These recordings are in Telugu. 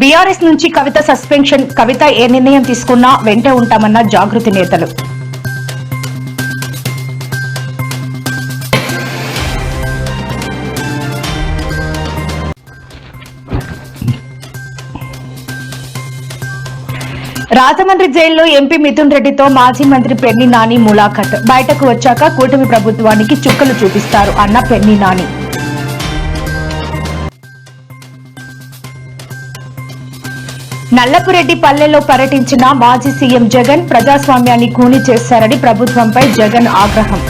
బీఆర్ఎస్ నుంచి కవిత సస్పెన్షన్. కవిత ఏ నిర్ణయం తీసుకున్నా వెంటే ఉంటామన్న జాగృతి నేతలు. రాజమండ్రి జైల్లో ఎంపీ మిథున్ రెడ్డితో మాజీ మంత్రి పెన్ని నాని ములాఖత్. బయటకు వచ్చాక కూటమి ప్రభుత్వానికి చుక్కలు చూపిస్తారు అన్న పెన్ని నాని. నల్లపురెడ్డి పల్లెలో పర్యటించిన మాజీ సీఎం జగన్. ప్రజాస్వామ్యాన్ని కూని చేశారని ప్రభుత్వంపై జగన్ ఆగ్రహం.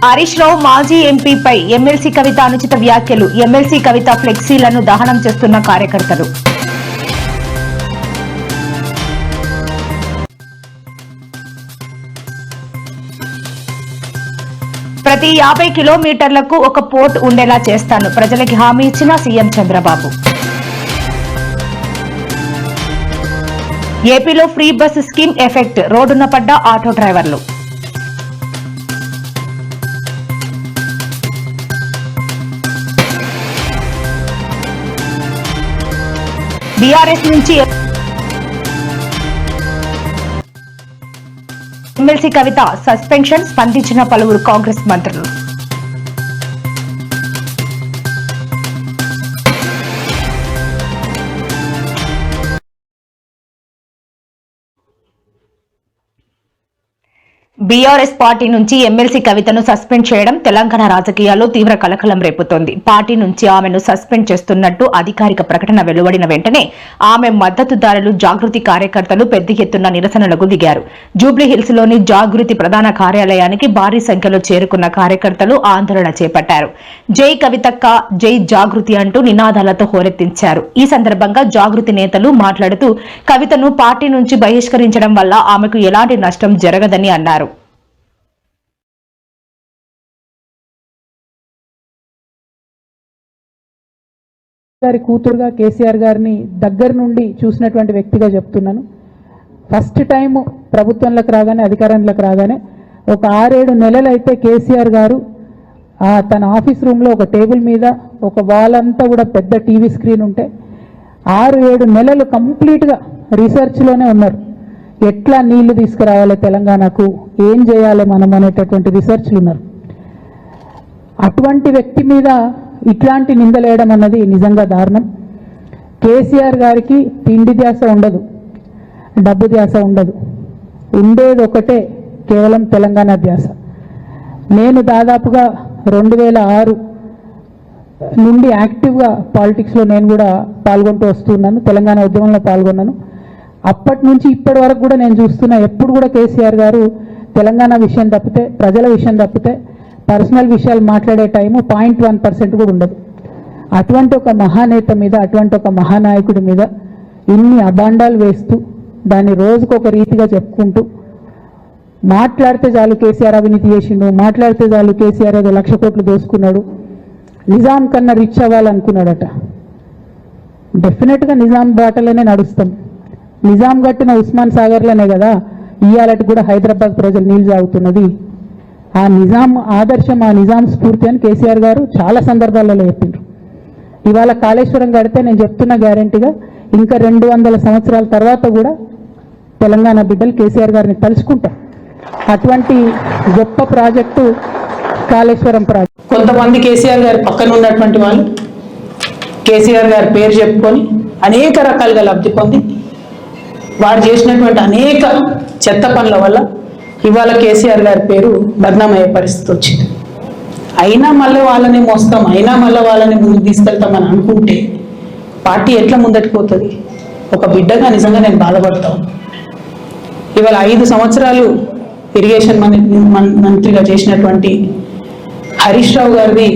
హరీష్ రావు మాజీ ఎంపీపై ఎమ్మెల్సీ కవిత అనుచిత వ్యాఖ్యలు. ఎమ్మెల్సీ కవిత ఫ్లెక్సీలను దహనం చేస్తున్న కార్యకర్తలు. ప్రతి 50 కిలోమీటర్లకు ఒక పోర్ట్ ఉండేలా చేస్తాను. ప్రజలకి హామీ ఇచ్చిన సీఎం చంద్రబాబు. ఏపీలో ఫ్రీ బస్ స్కీమ్ ఎఫెక్ట్. రోడ్డున పడ్డ ఆటో డ్రైవర్లు. బీఆర్ఎస్ నుంచి ఎమ్మెల్సీ కవిత సస్పెన్షన్. స్పందించిన పలువురు కాంగ్రెస్ మంత్రులు. బీఆర్ఎస్ పార్టీ నుంచి ఎమ్మెల్సీ కవితను సస్పెండ్ చేయడం తెలంగాణ రాజకీయాల్లో తీవ్ర కలకలం రేపుతోంది. పార్టీ నుంచి ఆమెను సస్పెండ్ చేస్తున్నట్టు అధికారిక ప్రకటన వెలువడిన వెంటనే ఆమె మద్దతుదారులు, జాగృతి కార్యకర్తలు పెద్ద ఎత్తున నిరసనలకు దిగారు. జూబ్లీహిల్స్ లోని జాగృతి ప్రధాన కార్యాలయానికి భారీ సంఖ్యలో చేరుకున్న కార్యకర్తలు ఆందోళన చేపట్టారు. జై కవితక్క, జై జాగృతి అంటూ నినాదాలతో హోరెత్తించారు. ఈ సందర్భంగా జాగృతి నేతలు మాట్లాడుతూ కవితను పార్టీ నుంచి బహిష్కరించడం వల్ల ఆమెకు ఎలాంటి నష్టం జరగదని అన్నారు. గారి కూతురుగా కేసీఆర్ గారిని దగ్గర నుండి చూసినటువంటి వ్యక్తిగా చెప్తున్నాను. ఫస్ట్ టైం ప్రభుత్వంలోకి రాగానే, అధికారంలోకి రాగానే ఒక 6-7 నెలలు అయితే కేసీఆర్ గారు తన ఆఫీస్ రూమ్లో ఒక టేబుల్ మీద ఒక వాల్ అంతా కూడా పెద్ద టీవీ స్క్రీన్ ఉంటే 6-7 నెలలు కంప్లీట్గా రీసెర్చ్లోనే ఉన్నారు. ఎట్లా నీళ్లు తీసుకురావాలి తెలంగాణకు, ఏం చేయాలి మనం అనేటటువంటి రీసెర్చ్లు ఉన్నారు. అటువంటి వ్యక్తి మీద ఇట్లాంటి నిందలేయడం అన్నది నిజంగా దారుణం. కేసీఆర్ గారికి తిండి ధ్యాస ఉండదు, డబ్బు ధ్యాస ఉండదు. ఉండేది ఒకటే, కేవలం తెలంగాణ ధ్యాస. నేను దాదాపుగా 2006 నుండి యాక్టివ్గా పాలిటిక్స్లో నేను కూడా పాల్గొంటూ వస్తున్నాను. తెలంగాణ ఉద్యమంలో పాల్గొన్నాను. అప్పటి నుంచి ఇప్పటి వరకు కూడా నేను చూస్తున్నా, ఎప్పుడు కూడా కేసీఆర్ గారు తెలంగాణ విషయం తప్పితే, ప్రజల విషయం తప్పితే పర్సనల్ విషయాలు మాట్లాడే టైము 0.1% కూడా ఉండదు. అటువంటి ఒక మహానేత మీద, అటువంటి ఒక మహానాయకుడి మీద ఇన్ని అబాండాలు వేస్తూ దాన్ని రోజుకొక రీతిగా చెప్పుకుంటూ మాట్లాడితే చాలు కేసీఆర్ అవినీతి చేసిండు, మాట్లాడితే చాలు కేసీఆర్ ఏదో 1,00,000 కోట్లు దోసుకున్నాడు, నిజాం కన్నా రిచ్ అవ్వాలనుకున్నాడట. డెఫినెట్గా నిజాం బాటలోనే నడుస్తాం. నిజాం కట్టిన ఉస్మాన్ సాగర్లోనే కదా ఇవాళకి కూడా హైదరాబాద్ ప్రజలు నీళ్ళు తాగుతున్నది. ఆ నిజాం ఆదర్శం, ఆ నిజాం స్ఫూర్తి అని కేసీఆర్ గారు చాలా సందర్భాలలో చెప్పిండ్రు. ఇవాళ కాళేశ్వరం కడితే నేను చెప్తున్న గ్యారంటీగా ఇంకా 200 సంవత్సరాల తర్వాత కూడా తెలంగాణ బిడ్డలు కేసీఆర్ గారిని తలుచుకుంటారు. అటువంటి గొప్ప ప్రాజెక్టు కాళేశ్వరం ప్రాజెక్టు. కొంతమంది కేసీఆర్ గారి పక్కన ఉన్నటువంటి వాళ్ళు కేసీఆర్ గారి పేరు చెప్పుకొని అనేక రకాలుగా లబ్ధి పొంది వారు చేసినటువంటి అనేక చెత్త పనుల వల్ల ఇవాళ కేసీఆర్ గారి పేరు బద్నామయ్యే పరిస్థితి వచ్చింది. అయినా మళ్ళీ వాళ్ళని మోస్తాం, అయినా మళ్ళీ వాళ్ళని ముందుకు తీసుకెళ్తామని అనుకుంటే పార్టీ ఎట్లా ముందటికి పోతుంది? ఒక బిడ్డగా నిజంగా నేను బాధపడతాను. ఇవాళ 5 సంవత్సరాలు ఇరిగేషన్ మంత్రిగా చేసినటువంటి హరీష్ రావు గారిది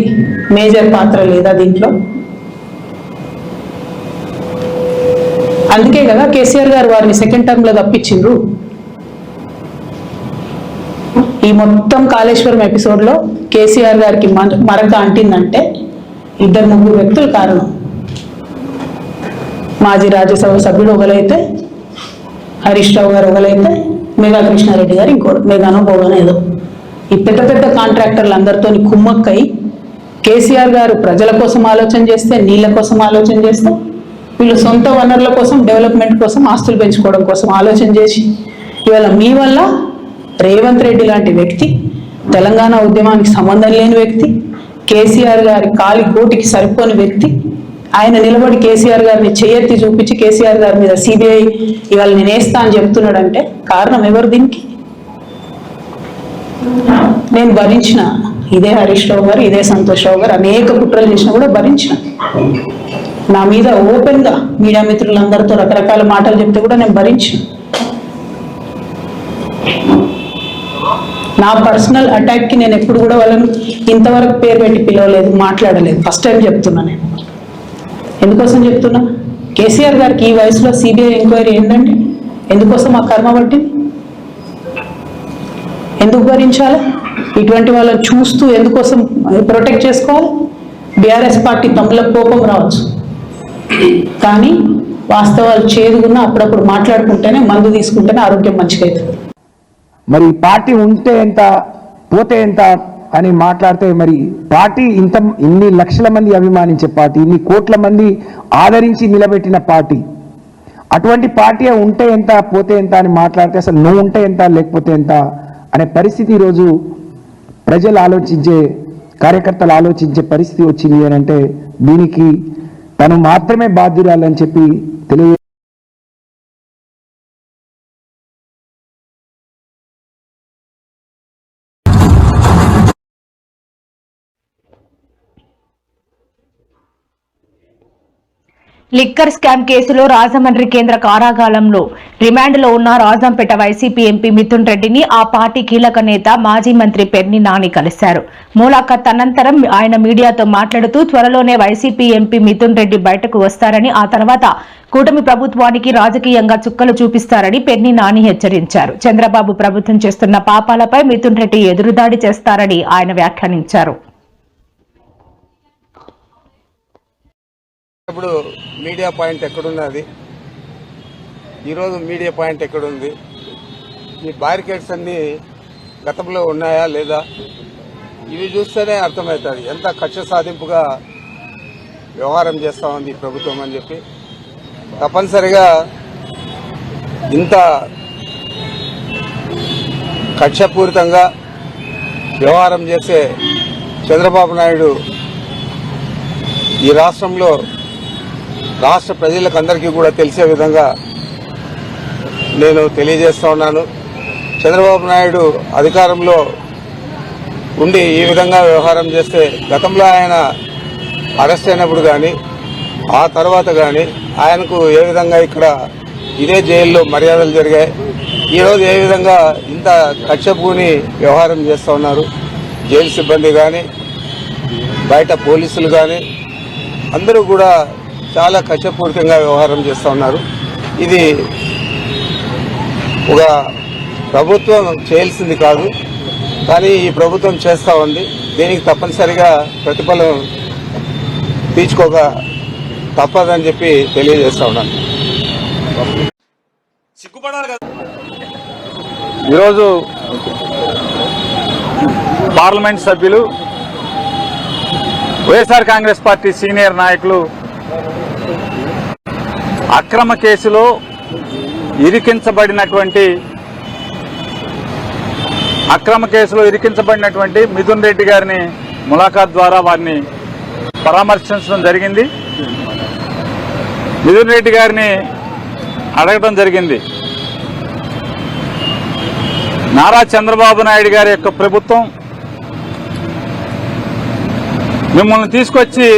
మేజర్ పాత్ర లేదా దీంట్లో? అందుకే కదా కేసీఆర్ గారు వారిని సెకండ్ టర్మ్లో తప్పించిండ్రు. ఈ మొత్తం కాళేశ్వరం ఎపిసోడ్లో కేసీఆర్ గారికి మరక అంటిందంటే 2-3 వ్యక్తులు కారణం. మాజీ రాజ్యసభ సభ్యుడు ఒకలైతే, హరీష్ రావు గారు ఒకలైతే, మేఘా కృష్ణారెడ్డి గారు ఇంకోటి, మేఘానో పోగానో ఏదో, ఈ పెద్ద పెద్ద కాంట్రాక్టర్లు అందరితో కుమ్మక్కై కేసీఆర్ గారు ప్రజల కోసం ఆలోచన చేస్తే, నీళ్ళ కోసం ఆలోచన చేస్తే, వీళ్ళు సొంత వనరుల కోసం, డెవలప్మెంట్ కోసం, ఆస్తులు పెంచుకోవడం కోసం ఆలోచన చేసి ఇవాళ మీ వల్ల రేవంత్ రెడ్డి లాంటి వ్యక్తి, తెలంగాణ ఉద్యమానికి సంబంధం లేని వ్యక్తి, కేసీఆర్ గారి కాలి గోటికి సరిపోని వ్యక్తి, ఆయన నిలబడి కేసీఆర్ గారిని చేయెత్తి చూపించి కేసీఆర్ గారి మీద సిబిఐ ఇవాళ నేను వేస్తా అని చెప్తున్నాడంటే కారణం ఎవరు దీనికి? నేను భరించిన, ఇదే హరీష్ రావు గారు, ఇదే సంతోష్ రావు గారు అనేక కుట్రలు చేసినా కూడా భరించిన. నా మీద ఓపెన్ గా మీడియా మిత్రులందరితో రకరకాల మాటలు చెప్తే కూడా నేను భరించిన. నా పర్సనల్ అటాక్ కి నేను ఎప్పుడు కూడా వాళ్ళని ఇంతవరకు పేరు పెట్టి పిలవలేదు, మాట్లాడలేదు. ఫస్ట్ టైం చెప్తున్నా. నేను ఎందుకోసం చెప్తున్నా? కేసీఆర్ గారికి ఈ వయసులో సిబిఐ ఎంక్వైరీ ఏంటండి? ఎందుకోసం ఆ కర్మ పట్టింది? ఎందుకు భరించాలి? ఇటువంటి వాళ్ళని చూస్తూ ఎందుకోసం ప్రొటెక్ట్ చేసుకోవాలి? బీఆర్ఎస్ పార్టీ తమ్ముల కోపం రావచ్చు, కానీ వాస్తవాలు చేదుగున్నా అప్పుడప్పుడు మాట్లాడుకుంటేనే, మందు తీసుకుంటేనే ఆరోగ్యం మంచిగా అవుతుంది. మరి పార్టీ ఉంటే ఎంత పోతే ఎంత అని మాట్లాడితే, మరి పార్టీ ఇన్ని లక్షల మంది అభిమానించే పార్టీ, ఇన్ని కోట్ల మంది ఆదరించి నిలబెట్టిన పార్టీ, అటువంటి పార్టీ ఉంటే ఎంత పోతే ఎంత అని మాట్లాడితే అసలు నువ్వు ఉంటే ఎంత లేకపోతే ఎంత అనే పరిస్థితి ఈరోజు ప్రజలు ఆలోచించే, కార్యకర్తలు ఆలోచించే పరిస్థితి వచ్చింది అని అంటే దీనికి తను మాత్రమే బాధ్యురాలని చెప్పి తెలియ. లిక్కర్ స్కామ్ కేసులో రాజమండ్రి కేంద్ర కారాగారంలో రిమాండ్లో ఉన్న రాజంపేట వైసీపీ ఎంపీ మిథున్ రెడ్డిని ఆ పార్టీ కీలక నేత మాజీ మంత్రి పెర్ని నాని కలిశారు. ములాఖత్ అనంతరం ఆయన మీడియాతో మాట్లాడుతూ త్వరలోనే వైసీపీ ఎంపీ మిథున్ రెడ్డి బయటకు వస్తారని, ఆ తర్వాత కూటమి ప్రభుత్వానికి రాజకీయంగా చుక్కలు చూపిస్తారని పెర్ని నాని హెచ్చరించారు. చంద్రబాబు ప్రభుత్వం చేస్తున్న పాపాలపై మిథున్ రెడ్డి ఎదురుదాడి చేస్తారని ఆయన వ్యాఖ్యానించారు. ఇప్పుడు మీడియా పాయింట్ ఎక్కడున్నది? ఈరోజు మీడియా పాయింట్ ఎక్కడుంది? ఈ బ్యారికేడ్స్ అన్నీ గతంలో ఉన్నాయా లేదా? ఇవి చూస్తేనే అర్థమవుతుంది ఎంత కక్ష సాధింపుగా వ్యవహారం చేస్తా ఉంది ఈ ప్రభుత్వం అని చెప్పి. తప్పనిసరిగా ఇంత కక్షపూరితంగా వ్యవహారం చేసే చంద్రబాబు నాయుడు ఈ రాష్ట్రంలో రాష్ట్ర ప్రజలకు అందరికీ కూడా తెలిసే విధంగా నేను తెలియజేస్తా ఉన్నాను. చంద్రబాబు నాయుడు అధికారంలో ఉండి ఈ విధంగా వ్యవహారం చేస్తే గతంలో ఆయన అరెస్ట్ అయినప్పుడు కానీ ఆ తర్వాత కానీ ఆయనకు ఏ విధంగా ఇక్కడ ఇదే జైల్లో మర్యాదలు జరిగాయి, ఈరోజు ఏ విధంగా ఇంత కక్షపూని వ్యవహారం చేస్తూ ఉన్నారు. జైలు సిబ్బంది కానీ బయట పోలీసులు కానీ అందరూ కూడా చాలా కక్షపూరితంగా వ్యవహారం చేస్తూ ఉన్నారు. ఇది ఒక ప్రభుత్వం చేయాల్సింది కాదు, కానీ ఈ ప్రభుత్వం చేస్తూ ఉంది. దీనికి తప్పనిసరిగా ప్రతిఫలం తీర్చుకోక తప్పదని చెప్పి తెలియజేస్తా ఉన్నాను. ఈరోజు పార్లమెంట్ సభ్యులు, వైఎస్ఆర్ కాంగ్రెస్ పార్టీ సీనియర్ నాయకులు అక్రమ కేసులో ఇరికించబడినటువంటి మిథున్ రెడ్డి గారిని ములాఖాత్ ద్వారా వారిని పరామర్శించడం జరిగింది. మిథున్ రెడ్డి గారిని అడగడం జరిగింది, నారా చంద్రబాబు నాయుడు గారి యొక్క ప్రభుత్వం మిమ్మల్ని తీసుకొచ్చి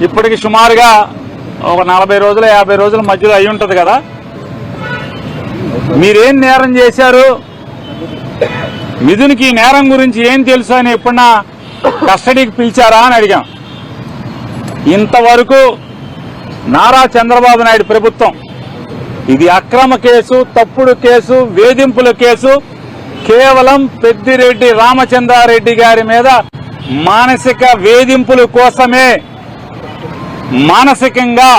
ఇప్పటికి సుమారుగా ఒక 40 రోజులు 50 రోజుల మధ్యలో అయి ఉంటుంది కదా, మీరేం నేరం చేశారు, మిథున్కి ఈ నేరం గురించి ఏం తెలుసు అని ఎప్పుడన్నా కస్టడీకి పిలిచారా అని అడిగాం. ఇంతవరకు నారా చంద్రబాబు నాయుడు ప్రభుత్వం ఇది అక్రమ కేసు, తప్పుడు కేసు, వేధింపుల కేసు, కేవలం పెద్దిరెడ్డి రామచంద్రారెడ్డి గారి మీద మానసిక వేధింపుల కోసమే మానసికంగా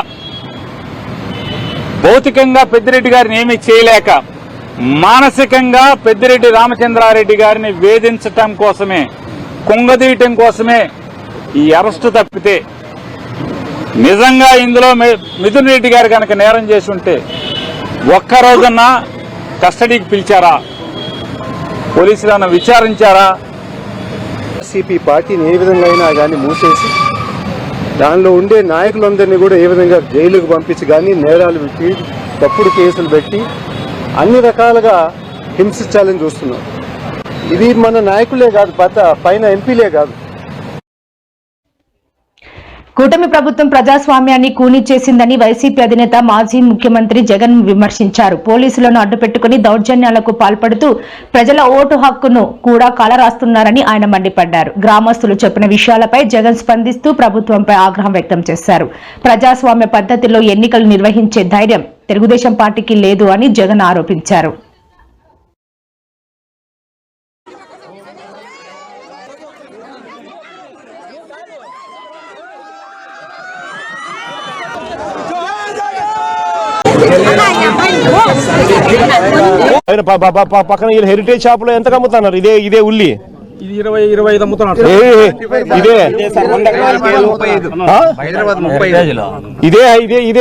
భౌతికంగా పెద్దిరెడ్డి గారిని ఏమీ చేయలేక మానసికంగా పెద్దిరెడ్డి రామచంద్రారెడ్డి గారిని వేధించటం కోసమే, కుంగదీయటం కోసమే ఈ అరెస్టు తప్పితే నిజంగా ఇందులో మిథున్ రెడ్డి గారు కనుక నేరం చేసి ఉంటే ఒక్కరోజన్నా కస్టడీకి పిలిచారా, పోలీసులను విచారించారా? సిపి పార్టీని ఏ విధంగా అయినా కానీ మూసేసి దానిలో ఉండే నాయకులందరినీ కూడా ఏ విధంగా జైలుకు పంపించి కానీ నేరాలు పెట్టి తప్పుడు కేసులు పెట్టి అన్ని రకాలుగా హింసించాలని చూస్తున్నారు. ఇది మన నాయకులే కాదు, పైన ఎంపీలే కాదు. కూటమి ప్రభుత్వం ప్రజాస్వామ్యాన్ని కూనీ చేసిందని వైసీపీ అధినేత మాజీ ముఖ్యమంత్రి జగన్ విమర్శించారు. పోలీసులను అడ్డుపెట్టుకుని దౌర్జన్యాలకు పాల్పడుతూ ప్రజల ఓటు హక్కును కూడా కాలరాస్తున్నారని ఆయన మండిపడ్డారు. గ్రామస్తులు చెప్పిన విషయాలపై జగన్ స్పందిస్తూ ప్రభుత్వంపై ఆగ్రహం వ్యక్తం చేశారు. ప్రజాస్వామ్య పద్ధతిలో ఎన్నికలు నిర్వహించే ధైర్యం తెలుగుదేశం పార్టీకి లేదు అని జగన్ ఆరోపించారు. పక్కన హెరిటేజ్ షాప్ లో ఎంత అమ్ముతున్నారు? ఇదే ఉల్లి 20-25 అమ్ముతున్నారు. ఇదే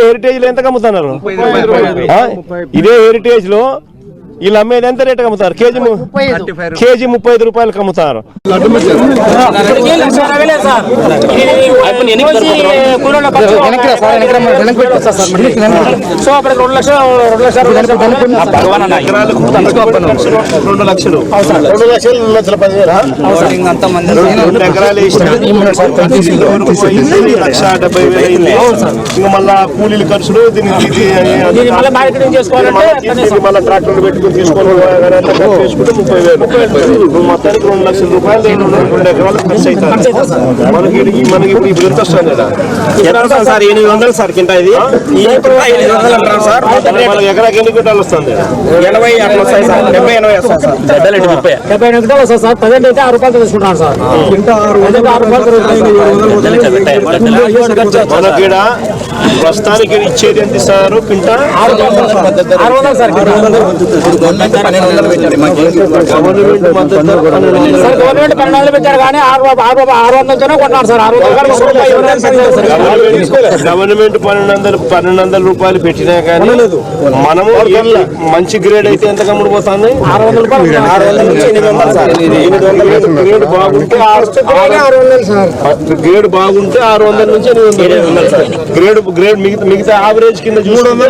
హెరిటేజ్ లో ఎంత అమ్ముతున్నారు? ఇదే హెరిటేజ్ లో వీళ్ళు అమ్మేది ఎంత రేటుకి అమ్ముతారు? కేజీ 35 రూపాయలకు అమ్ముతారు. మళ్ళా కూలీలు ఖర్చులు మళ్ళీ ట్రాక్టర్లు పెట్టుకుని తీసుకొని చేసుకుంటే 30,000 మొత్తానికి 2 లక్షల రూపాయలు 2 ఎకరాలకు ఖర్చు అవుతారు. మనకి ఇప్పుడు ఎంత వస్తుంది సార్? 800 సార్ కింద. ఇది 800 అంటారు సార్. మనకి ఎకరాకి ఎన్ని క్వింటాలు వస్తుంది? 80 అట్లా వస్తాయి సార్. 70-80 వస్తాయి సార్. 70 క్వింటాలు వస్తాయి సార్. 10 అయితే 6 రూపాయలు తీసుకుంటారు సార్. కింద 6 రూపాయలు. మనకి ప్రస్తుతానికి ఇచ్చేది ఎంత ఇస్తారు? కింటా 600 సార్. గవర్నమెంట్ 1200 పెట్టారు కానీ 600 కొన్నారు సార్. గవర్నమెంట్ 1200 రూపాయలు పెట్టినా కానీ మనము మంచి గ్రేడ్ అయితే ఎంత కమ్ముడిపోతుంది? 600 రూపాయలు. 600 నుంచి 800 సార్. 800 గ్రేడ్ బాగుంటే 600 నుంచి 800 సార్. గ్రేడ్ మిగతా యావరేజ్ కింద 300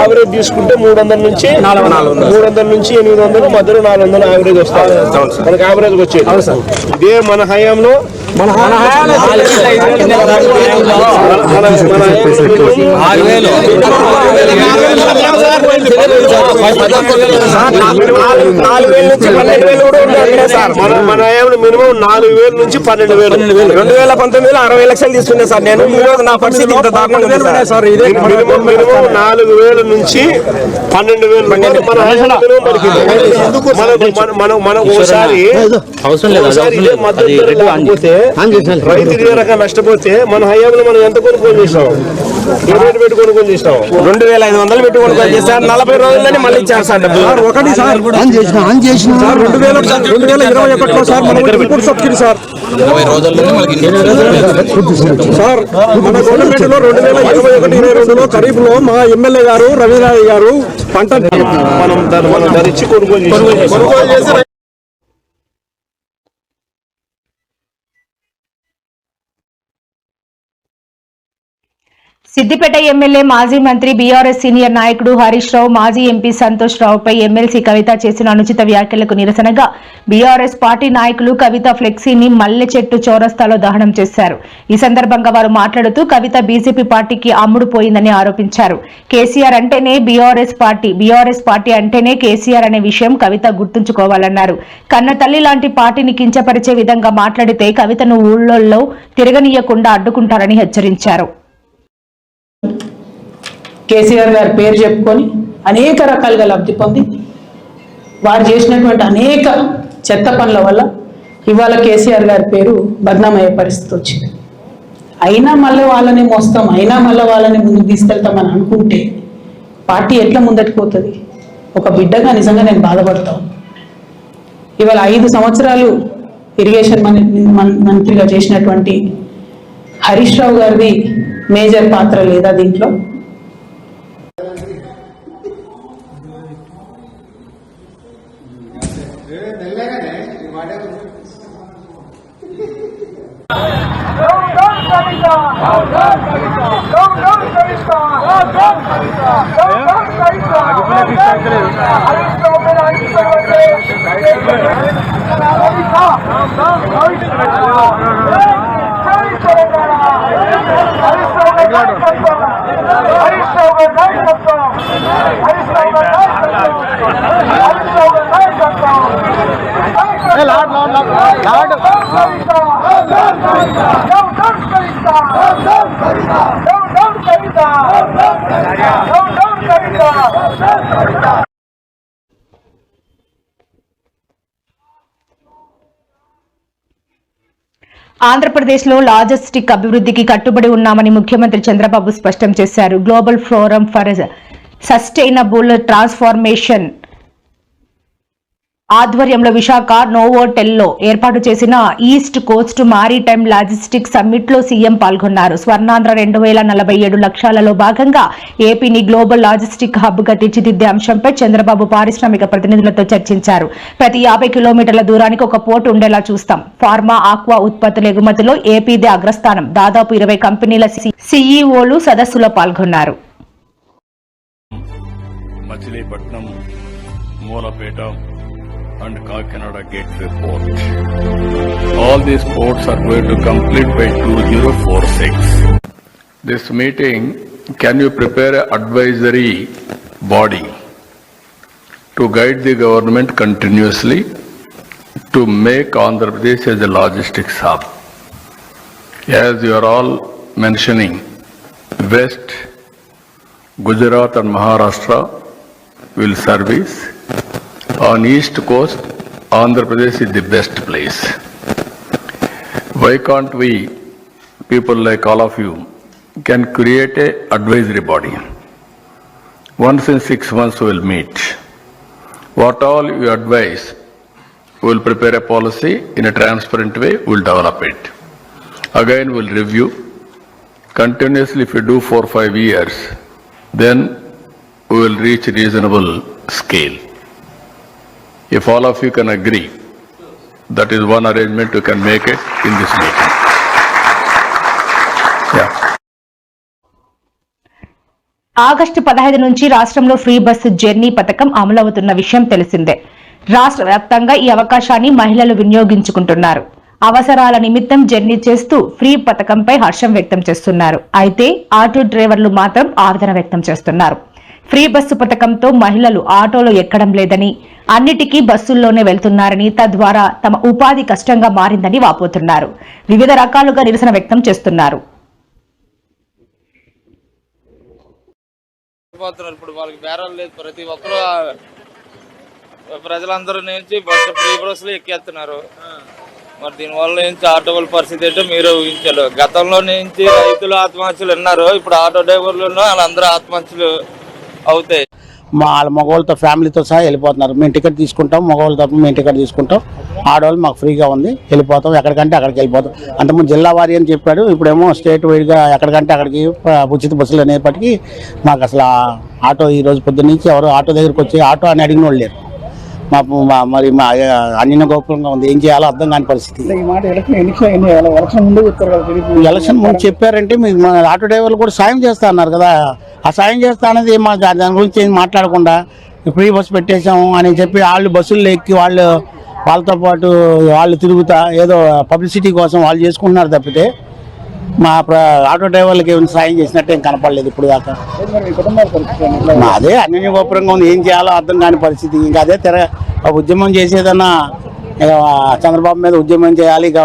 యావరేజ్ తీసుకుంటే 300 నుంచి 800 మధ్యలో 400 యావరేజ్ వస్తుంది. మనకి యావరేజ్ వచ్చేది ఇదే మన హయాంలో. మన హయాంలో మినిమం 4,000 నుంచి 12,000. 2019లో 60 లక్షలు తీసుకున్నా సార్ నేను. ఈ రోజు నా పరిస్థితి ఇంత దారుణంగా ఉంది సార్. మినిమం 4,000 నుంచి 12,000 మనం ఒకసారి ఇదే మద్దతు ధర లేకపోతే రైతు ఇదే రకంగా నష్టపోతే మన హయాంలో మనం ఎంత కొనుగోలు చేసాం? ఏ రేటు పెట్టి కొనుగోలు చేసాం? 2,500 పెట్టి కొనుగోలు చేశారు. 40 రోజుల్లోనే మళ్ళీ ఇచ్చారు సార్ డబ్బులు. ఒకటి సార్ 2021లో సార్ మన ఇన్పుట్ సబ్సిడీ సార్ 20 రోజుల్లోనే సార్ మన గవర్నమెంట్ లో 2021-22లో ఖరీఫ్ లో మా ఎమ్మెల్యే గారు రవీంద్రనాథ్ గారు పంట మనం ధరించి కొనుగోలు చేసి సిద్దిపేట ఎమ్మెల్యే మాజీ మంత్రి బీఆర్ఎస్ సీనియర్ నాయకుడు హరీష్ రావు మాజీ ఎంపీ సంతోష్ రావుపై ఎమ్మెల్సీ కవిత చేసిన అనుచిత వ్యాఖ్యలకు నిరసనగా బీఆర్ఎస్ పార్టీ నాయకులు కవిత ఫ్లెక్సీని మల్లె చెట్టు చౌరస్తాలో దహనం చేశారు. ఈ సందర్భంగా వారు మాట్లాడుతూ కవిత బీజేపీ పార్టీకి అమ్ముడుపోయిందని ఆరోపించారు. కేసీఆర్ అంటేనే బీఆర్ఎస్ పార్టీ అంటేనే కేసీఆర్ అనే విషయం కవిత గుర్తుంచుకోవాలన్నారు. కన్న తల్లి లాంటి పార్టీని కించపరిచే విధంగా మాట్లాడితే కవితను ఊళ్ళల్లో తిరగనీయకుండా అడ్డుకుంటారని హెచ్చరించారు. కేసీఆర్ గారి పేరు చెప్పుకొని అనేక రకాలుగా లబ్ధి పొంది వారు చేసినటువంటి అనేక చెత్త పనుల వల్ల ఇవాళ కేసీఆర్ గారి పేరు బద్నామయ్యే పరిస్థితి వచ్చింది. అయినా మళ్ళీ వాళ్ళని మోస్తాం, అయినా మళ్ళీ వాళ్ళని ముందుకు తీసుకెళ్తామని అనుకుంటే పార్టీ ఎట్లా ముందటికి పోతుంది? ఒక బిడ్డగా నిజంగా నేను బాధపడతాను. ఇవాళ 5 సంవత్సరాలు ఇరిగేషన్ మంత్రిగా చేసినటువంటి హరీష్ రావు గారిది మేజర్ పాత్ర లేదా దీంట్లో? ఆంధ్రప్రదేశ్లో లాజిస్టిక్ అభివృద్ధికి కట్టుబడి ఉన్నామని ముఖ్యమంత్రి చంద్రబాబు స్పష్టం చేశారు. Global forum for sustainable transformation ఆధ్వర్యంలో విశాఖ నోవోటెల్లో ఏర్పాటు చేసిన east Coast maritime logistic summit లో సీఎం పాల్గొన్నారు. స్వర్ణాంధ్ర 2047 లక్ష్యాలలో భాగంగా ఏపీని గ్లోబల్ లాజిస్టిక్ హబ్ గా తీర్చిదిద్దే అంశంపై చంద్రబాబు పారిశ్రామిక ప్రతినిధులతో చర్చించారు. ప్రతి 50 కిలోమీటర్ల దూరానికి ఒక పోర్టు ఉండేలా చూస్తాం. ఫార్మా, ఆక్వా ఉత్పత్తుల ఎగుమతిలో ఏపీదే అగ్రస్థానం. దాదాపు 20 కంపెనీల సీఈఓలు సదస్సులో పాల్గొన్నారు. Machilipatnam, Mulapeta and Kakinada Gateway Port. All these ports are going to complete by 2046. This meeting, can you prepare an advisory body to guide the government continuously to make Andhra Pradesh as a logistics hub? As you are all mentioning, West, Gujarat and Maharashtra will service. On East Coast, Andhra Pradesh is the best place. Why can't we, people like all of you, can create a advisory body? Once in 6 months we will meet. What all you advise, we will prepare a policy in a transparent way, we will develop it. Again we will review. Continuously if we do 4 or 5 years, then we will reach reasonable scale. If all of you can agree, that is one arrangement you can make it in this meeting. Yeah. August 15 నుంచి రాష్ట్రంలో ఫ్రీ బస్సు జర్నీ పథకం అమలవుతున్న విషయం తెలిసిందే. రాష్ట్ర వ్యాప్తంగా ఈ అవకాశాన్ని మహిళలు వినియోగించుకుంటున్నారు. అవసరాల నిమిత్తం జర్నీ చేస్తూ ఫ్రీ పథకంపై హర్షం వ్యక్తం చేస్తున్నారు. అయితే ఆటో డ్రైవర్లు మాత్రం ఆవేదన వ్యక్తం చేస్తున్నారు. ఫ్రీ బస్సు పథకంతో మహిళలు ఆటోలో ఎక్కడం లేదని, అన్నిటికీ బస్సుల్లోనే వెళ్తున్నారని, తద్వారా తమ ఉపాధి కష్టంగా మారిందని వాపోతున్నారు. వివిధ రకాలుగా నిరసన వ్యక్తం చేస్తున్నారు. ఇప్పుడు వాళ్ళకి బేరాలు లేదు. ప్రతి ఒక్కరు ప్రజలందరూ నుంచి బస్సు ఫ్రీ బస్సులు ఎక్కేస్తున్నారు. మరి దీనివల్ల నుంచి ఆటో వాళ్ళ పరిస్థితి ఏంటో మీరు ఊహించారు. గతంలో నుంచి రైతులు ఆత్మహత్యలు ఉన్నారు. ఇప్పుడు ఆటో డ్రైవర్లు వాళ్ళందరూ ఆత్మహత్యలు అవుతాయి. వాళ్ళ మగవాళ్ళతో ఫ్యామిలీతో సహా వెళ్ళిపోతున్నారు. మేము టికెట్ తీసుకుంటాం, మగవాళ్ళ తరపున మేము టికెట్ తీసుకుంటాం. ఆడవాళ్ళు మాకు ఫ్రీగా ఉంది, వెళ్ళిపోతాం. ఎక్కడికంటే అక్కడికి వెళ్ళిపోతాం. అంతకుముందు జిల్లా వారి అని చెప్పాడు, ఇప్పుడేమో స్టేట్ వైడ్గా ఎక్కడికంటే అక్కడికి ఉచిత బస్సులు అనేప్పటికీ మాకు అసలు ఆటో ఈరోజు పొద్దున్న నుంచి ఎవరు ఆటో దగ్గరికి వచ్చి ఆటో అని అడిగిన వాళ్ళు లేరు. మరి మా అన్య గోపురంగా ఉంది. ఏం చేయాలో అర్థం కాని పరిస్థితి. ఎలక్షన్ ముందు చెప్పారంటే మీకు మా ఆటో డ్రైవర్లు కూడా సాయం చేస్తా అన్నారు కదా. ఆ సాయం చేస్తా అనేది మా దాని గురించి ఏం మాట్లాడకుండా ఫ్రీ బస్సు పెట్టేశాము అని చెప్పి వాళ్ళు బస్సుల్లో ఎక్కి వాళ్ళతో పాటు వాళ్ళు తిరుగుతా ఏదో పబ్లిసిటీ కోసం వాళ్ళు చేసుకుంటున్నారు తప్పితే మా ఆటో డ్రైవర్లకి ఏమైనా సాయం చేసినట్టు ఏం కనపడలేదు ఇప్పుడు దాకా. అదే అన్య గోపురంగా ఉంది. ఏం చేయాలో అర్థం కాని పరిస్థితి. ఇంకా అదే ఉద్యమం చేసేదన్నా చంద్రబాబు మీద ఉద్యమం చేయాలి. ఇక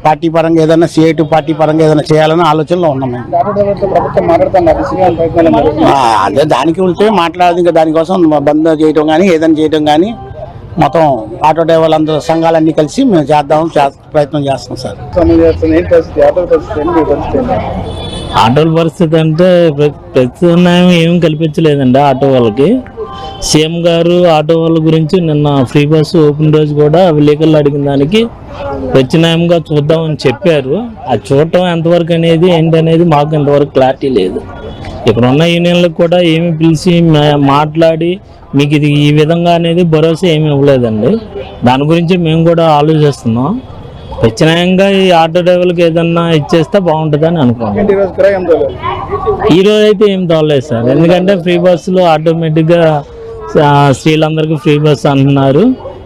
పార్టీ పరంగా ఏదైనా సిఐటి పార్టీ పరంగా ఏదైనా చేయాలన్న ఆలోచనలో ఉన్నాం మేము. అదే దానికి వెళ్తే మాట్లాడదు. ఇంకా దానికోసం బంద్ చేయడం కానీ ఏదైనా చేయడం కానీ మొత్తం ఆటో డ్రైవర్లు అందరూ సంఘాలన్నీ కలిసి మేము ప్రయత్నం చేస్తాం సార్. ఆటోల పరిస్థితి అంటే ప్రత్యామ్నాయం ఏం కల్పించలేదండి ఆటో వాళ్ళకి. సీఎం గారు ఆటో వాళ్ళ గురించి నిన్న ఫ్రీ బస్సు ఓపెన్ రోజు కూడా విలేకరులు అడిగిన దానికి ప్రత్యామ్నాయంగా చూద్దామని చెప్పారు. అది చూడటం ఎంతవరకు అనేది ఏంటనేది మాకు ఇంతవరకు క్లారిటీ లేదు. ఇక్కడ ఉన్న యూనియన్లకు కూడా ఏమి పిలిచి మాట్లాడి మీకు ఇది ఈ విధంగా అనేది భరోసా ఏమి ఇవ్వలేదండి. దాని గురించి మేము కూడా ఆలోచిస్తున్నాం. ప్రత్యామ్నాయంగా ఈ ఆటో డ్రైవర్లకు ఏదన్నా ఇచ్చేస్తే బాగుంటుందని అనుకున్నాం. ఈరోజు అయితే ఏం తోలేదు సార్, ఎందుకంటే ఫ్రీ బస్సులో ఆటోమేటిక్గా స్త్రీలందరికీ ఫ్రీ బస్సు అంటున్నారు.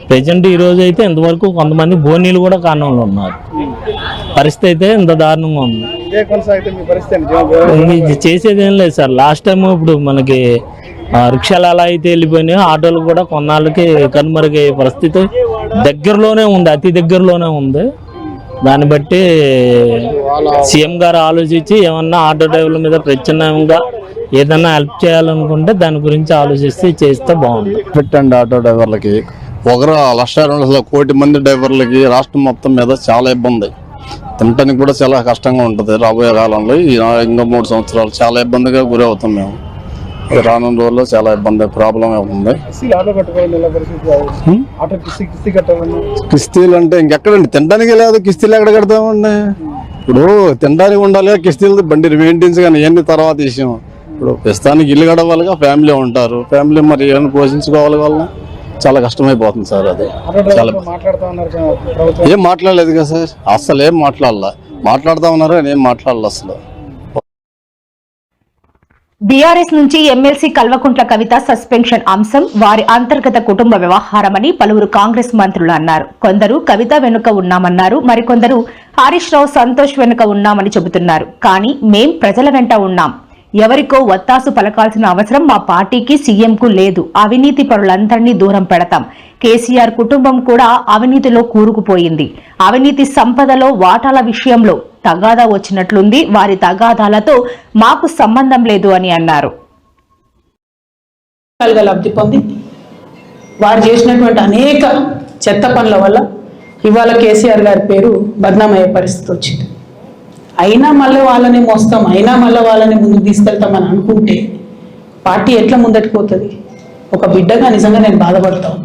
ప్రజెంట్ ఈరోజు అయితే ఇంతవరకు కొంతమంది బోనీలు కూడా కారణంలో ఉన్నారు. పరిస్థితి అయితే ఇంత దారుణంగా ఉంది. చేసేది ఏం లేదు సార్. లాస్ట్ టైం ఇప్పుడు మనకి రిక్షాలు ఎలా అయితే వెళ్ళిపోయినాయో ఆటోలు కూడా కొన్నాళ్ళకి కనుమరుగయ్యే పరిస్థితి దగ్గరలోనే ఉంది, అతి దగ్గరలోనే ఉంది. దాన్ని బట్టి సీఎం గారు ఆలోచించి ఏమన్నా ఆటో డ్రైవర్ల మీద ప్రత్యామ్నాయంగా ఏదన్నా హెల్ప్ చేయాలనుకుంటే దాని గురించి ఆలోచిస్తే చేస్తే బాగుంటుంది. పెట్టండి ఆటో డ్రైవర్లకి 1,02,00,000 కోటి మంది డ్రైవర్లకి రాష్ట్రం మొత్తం మీద చాలా ఇబ్బంది. తినటానికి కూడా చాలా కష్టంగా ఉంటుంది. రాబోయే కాలంలో ఇంకా 3 సంవత్సరాలు చాలా ఇబ్బందిగా గురి అవుతాం మేము. రానున్న రోజుల్లో చాలా ఇబ్బంది ప్రాబ్లం అవుతుంది. కిస్తీలు అంటే ఇంకెక్కడండి, తినడానికి లేదు, కిస్తీలు ఎక్కడ కడతామండి? ఇప్పుడు తినడానికి ఉండాలి, కిస్తీలు బండి మెయింటెన్స్ కానీ ఇవన్నీ తర్వాత విషయం. ఇప్పుడు ప్రస్తుతానికి ఇల్లు గడవాలిగా, ఫ్యామిలీ ఉంటారు, ఫ్యామిలీ మరి ఏమైనా పోషించుకోవాలి వాళ్ళని, చాలా కష్టమైపోతుంది సార్. అది చాలా ఏం మాట్లాడలేదు కదా సార్, అసలు ఏం మాట్లాడుతా ఉన్నారు కానీ ఏం మాట్లాడాలి అసలు. బీఆర్ఎస్ నుంచి ఎమ్మెల్సీ కల్వకుంట్ల కవిత సస్పెన్షన్ అంశం వారి అంతర్గత కుటుంబ వ్యవహారమని పలువురు కాంగ్రెస్ మంత్రులు అన్నారు. కొందరు కవిత వెనుక ఉన్నామన్నారు, మరికొందరు హరీష్ రావు, సంతోష్ వెనుక ఉన్నామని చెబుతున్నారు. కానీ మేం ప్రజల వెంట ఉన్నాం. ఎవరికో ఒత్తాసు పలకాల్సిన అవసరం మా పార్టీకి, సీఎంకు లేదు. అవినీతి పరులందరినీ దూరం పెడతాం. కేసీఆర్ కుటుంబం కూడా అవినీతిలో కూరుకుపోయింది. అవినీతి సంపదలో వాటాల విషయంలో తగాదా వచ్చినట్లుంది. వారి తగాదాలతో మాకు సంబంధం లేదు అని అన్నారు. లబ్ధి పొంది వారు చేసినటువంటి అనేక చెత్త పనుల వల్ల ఇవాళ కేసీఆర్ గారి పేరు బద్నామయ్యే పరిస్థితి వచ్చింది. అయినా మళ్ళీ వాళ్ళని మోస్తాం, అయినా మళ్ళీ వాళ్ళని ముందుకు తీసుకెళ్తామని అనుకుంటే పార్టీ ఎట్లా ముందటికి పోతుంది? ఒక బిడ్డగా నిజంగా నేను బాధపడతాను.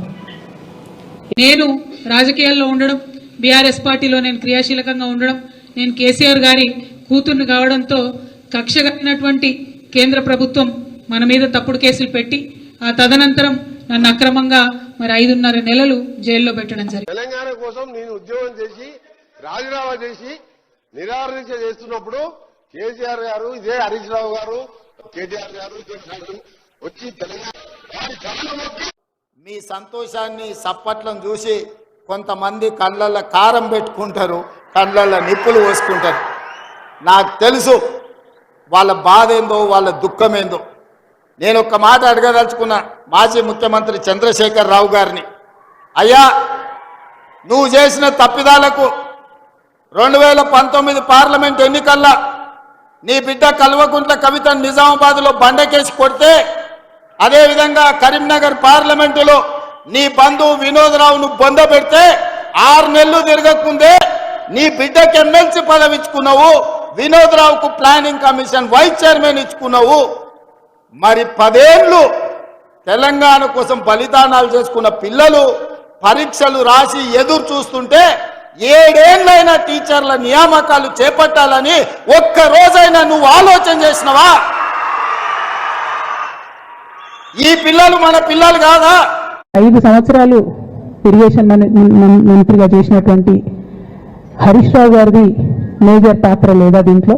నేను రాజకీయాల్లో ఉండడం, బీఆర్ఎస్ పార్టీలో నేను క్రియాశీలకంగా ఉండడం, నేను కేసీఆర్ గారి కూతుర్ని కావడంతో కక్ష కట్టినటువంటి కేంద్ర ప్రభుత్వం మన మీద తప్పుడు కేసులు పెట్టి ఆ తదనంతరం నన్ను అక్రమంగా మరి 5.5 నెలలు జైల్లో పెట్టడం జరిగింది. తెలంగాణ కోసం నేను ఉద్యోగం చేసి రాజీనామా చేసి నిరాదీక్ష చేస్తున్నప్పుడు కేసీఆర్ గారు, ఇదే హరీష్ రావు గారు, కేటీఆర్ గారు వచ్చి తెలంగాణ మీ సంతోషాన్ని సప్పట్లను చూసి కొంతమంది కళ్ళల్లో కారం పెట్టుకుంటారు, కళ్ళల్లో నిప్పులు పోసుకుంటారు. నాకు తెలుసు వాళ్ళ బాధ ఏందో, వాళ్ళ దుఃఖం ఏందో. నేను ఒక్క మాట అడగదలుచుకున్నా మాజీ ముఖ్యమంత్రి చంద్రశేఖర్ రావు గారిని, అయ్యా నువ్వు చేసిన తప్పిదాలకు 2019 పార్లమెంట్ ఎన్నికల్లో నీ బిడ్డ కల్వకుంట్ల కవిత నిజామాబాద్లో బండకేసి కొడితే, అదేవిధంగా కరీంనగర్ పార్లమెంటులో నీ బంధువు వినోద్రావును బొంద పెడితే 6 నెలలు తిరగకుందే నీ బిడ్డకి ఎమ్మెల్సీ పదవి ఇచ్చుకున్నావు, వినోద్రావుకు ప్లానింగ్ కమిషన్ వైస్ చైర్మన్ ఇచ్చుకున్నావు. మరి 10 ఏళ్ళు తెలంగాణ కోసం బలిదానాలు చేసుకున్న పిల్లలు పరీక్షలు రాసి ఎదురు చూస్తుంటే 7 ఏళ్ళైనా టీచర్ల నియామకాలు చేపట్టాలని ఒక్క రోజైనా నువ్వు ఆలోచన చేసినవా? ఈ పిల్లలు మన పిల్లలు కాదా? 5 సంవత్సరాలు ఇరిగేషన్ మంత్రిగా చేసినటువంటి హరీష్ రావు గారిది మేజర్ పాత్ర లేదా దీంట్లో?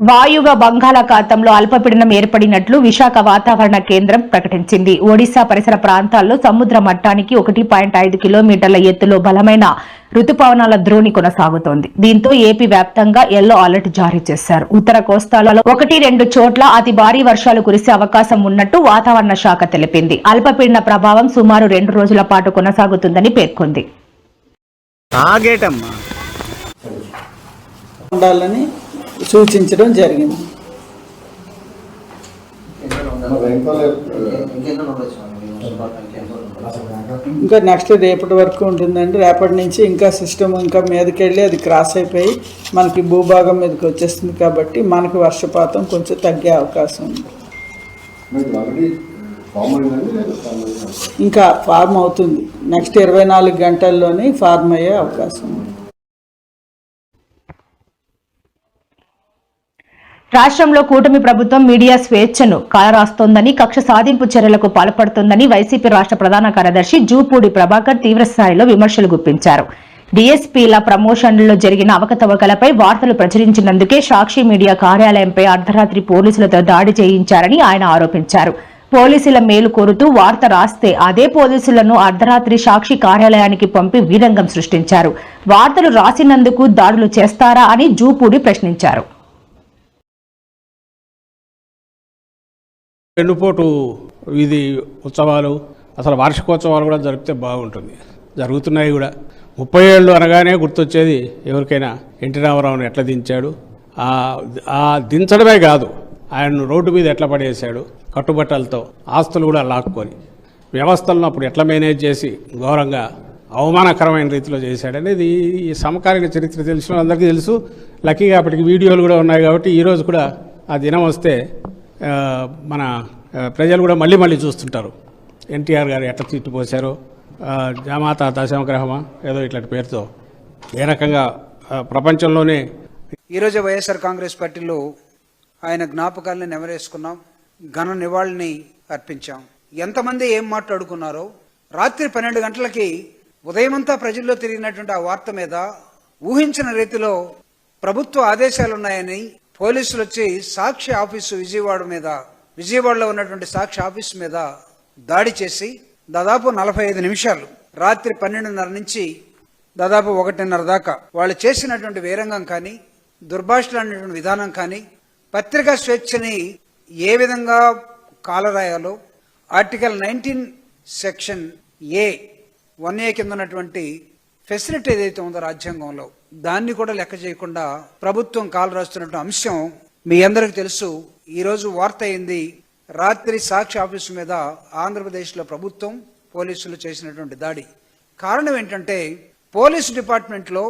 వాయువ్య బంగాళాఖాతంలో అల్పపీడనం ఏర్పడినట్లు విశాఖ వాతావరణ కేంద్రం ప్రకటించింది. ఒడిశా పరిసర ప్రాంతాల్లో సముద్ర మట్టానికి 1.5 కిలోమీటర్ల ఎత్తులో బలమైన రుతుపవనాల ద్రోణి కొనసాగుతోంది. దీంతో ఏపీ వ్యాప్తంగా ఎల్లో అలర్ట్ జారీ చేశారు. ఉత్తర కోస్తాలలో 1-2 చోట్ల అతి భారీ వర్షాలు కురిసే అవకాశం ఉన్నట్టు వాతావరణ శాఖ తెలిపింది. అల్పపీడన ప్రభావం సుమారు 2 రోజుల పాటు కొనసాగుతుందని పేర్కొంది. ఉండాలని సూచించడం జరిగింది. ఇంకా నెక్స్ట్ రేపటి వరకు ఉంటుందండి. రేపటి నుంచి ఇంకా సిస్టమ్ ఇంకా మీదకి వెళ్ళి అది క్రాస్ అయిపోయి మనకి భూభాగం మీదకి వచ్చేస్తుంది కాబట్టి మనకి వర్షపాతం కొంచెం తగ్గే అవకాశం ఉంది. ఇంకా ఫార్మ్ అవుతుంది. నెక్స్ట్ 24 గంటల్లోనే ఫార్మ్ అయ్యే అవకాశం ఉంది. రాష్ట్రంలో కూటమి ప్రభుత్వం మీడియా స్వేచ్ఛను కాలరాస్తోందని, కక్ష సాధింపు చర్యలకు పాల్పడుతోందని వైసీపీ రాష్ట్ర ప్రధాన కార్యదర్శి జూపూడి ప్రభాకర్ తీవ్రస్థాయిలో విమర్శలు గుప్పించారు. డీఎస్పీల ప్రమోషన్లలో జరిగిన అవకతవకలపై వార్తలు ప్రచురించినందుకే సాక్షి మీడియా కార్యాలయంపై అర్ధరాత్రి పోలీసులతో దాడి చేయించారని ఆయన ఆరోపించారు. పోలీసుల మేలు కోరుతూ వార్త రాస్తే అదే పోలీసులను అర్ధరాత్రి సాక్షి కార్యాలయానికి పంపి వీరంగం సృష్టించారు. వార్తలు రాసినందుకు దాడులు చేస్తారా అని జూపూడి ప్రశ్నించారు. వెన్నుపోటు వీధి ఉత్సవాలు, అసలు వార్షికోత్సవాలు కూడా జరిపితే బాగుంటుంది. జరుగుతున్నాయి కూడా. 30 ఏళ్ళు అనగానే గుర్తొచ్చేది ఎవరికైనా ఎన్టీ రామారావుని ఎట్లా దించాడు, ఆ దించడమే కాదు, ఆయన్ను రోడ్డు మీద ఎట్లా పడేశాడు, కట్టుబట్టలతో ఆస్తులు కూడా లాక్కొని, వ్యవస్థలను అప్పుడు ఎట్లా మేనేజ్ చేసి ఘోరంగా అవమానకరమైన రీతిలో చేశాడనేది ఈ సమకాలీన చరిత్ర తెలిసిన అందరికీ తెలుసు. లక్కీగా అప్పటికి వీడియోలు కూడా ఉన్నాయి కాబట్టి ఈరోజు కూడా ఆ దినం వస్తే మన ప్రజలు కూడా మళ్ళీ మళ్ళీ చూస్తుంటారు. ఎన్టీఆర్ గారు ఎట్లా తిట్టిపోశారో, జామాత దశమగ్రహమా ఏదో ఇట్లాంటి పేరుతో ఏ రకంగా ప్రపంచంలోనే. ఈరోజు వైఎస్ఆర్ కాంగ్రెస్ పార్టీలో ఆయన జ్ఞాపకాలను నెమరేసుకున్నాం, ఘన నివాళిని అర్పించాం. ఎంతమంది ఏం మాట్లాడుకున్నారో, రాత్రి 12 గంటలకి ఉదయమంతా ప్రజల్లో తిరిగినటువంటి ఆ వార్త మీద ఊహించిన రీతిలో ప్రభుత్వ ఆదేశాలున్నాయని పోలీసులు వచ్చి సాక్షి ఆఫీసు విజయవాడలో ఉన్నటువంటి సాక్షి ఆఫీసు మీద దాడి చేసి దాదాపు 45 నిమిషాలు, రాత్రి 12:30 నుంచి దాదాపు 1:30 దాకా వాళ్ళు చేసినటువంటి వీరంగం కానీ, దుర్భాషలాడినటువంటి విధానం కానీ, పత్రికా స్వేచ్ఛని ఏ విధంగా కాలరాయాలో ఆర్టికల్ 19 సెక్షన్ A కింద ఉన్నటువంటి ఫెసిలిటీ ఏదైతే ఉందో రాజ్యాంగంలో, దాన్ని కూడా లెక్క చేయకుండా ప్రభుత్వం కాలు రాస్తున్నటువంటి అంశం మీ అందరికి తెలుసు. ఈరోజు వార్త అయింది, రాత్రి సాక్షి ఆఫీసు మీద ఆంధ్రప్రదేశ్లో ప్రభుత్వం పోలీసులు చేసినటువంటి దాడి. కారణం ఏంటంటే పోలీసు డిపార్ట్మెంట్లో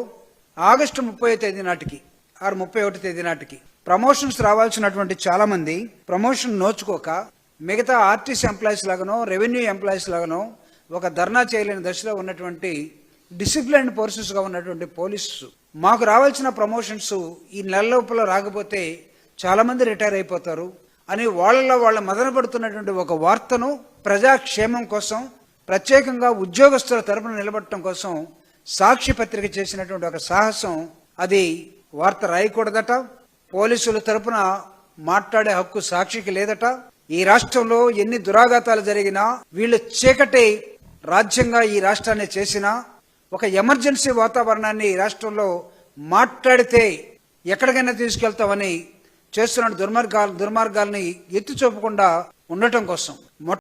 ఆగస్టు 30వ తేదీ నాటికి 31వ తేదీ నాటికి ప్రమోషన్స్ రావాల్సినటువంటి చాలా మంది ప్రమోషన్ నోచుకోక మిగతా ఆర్టీసీ ఎంప్లాయీస్ లాగానో రెవెన్యూ ఎంప్లాయీస్ లాగానో ఒక ధర్నా చేయలేని దశలో ఉన్నటువంటి డిసిప్లిన్ పర్సన్స్ గా ఉన్నటువంటి పోలీసు, మాకు రావాల్సిన ప్రమోషన్స్ ఈ నెల లోపల రాకపోతే చాలా మంది రిటైర్ అయిపోతారు అని వాళ్ళ మదన పడుతున్నటువంటి ఒక వార్తను ప్రజాక్షేమం కోసం, ప్రత్యేకంగా ఉద్యోగస్తుల తరపున నిలబడటం కోసం సాక్షి పత్రిక చేసినటువంటి ఒక సాహసం. అది వార్త రాయకూడదట, పోలీసుల తరపున మాట్లాడే హక్కు సాక్షికి లేదట. ఈ రాష్ట్రంలో ఎన్ని దురాఘాతాలు జరిగినా, వీళ్ళు చీకటి రాజ్యంగా ఈ రాష్ట్రాన్ని చేసినా, ఒక ఎమర్జెన్సీ వాతావరణాన్ని ఈ రాష్ట్రంలో మాట్లాడితే ఎక్కడికైనా తీసుకెళ్తామని చేస్తున్న దుర్మార్గాల్ని ఎత్తి చూపకుండా ఉండటం కోసం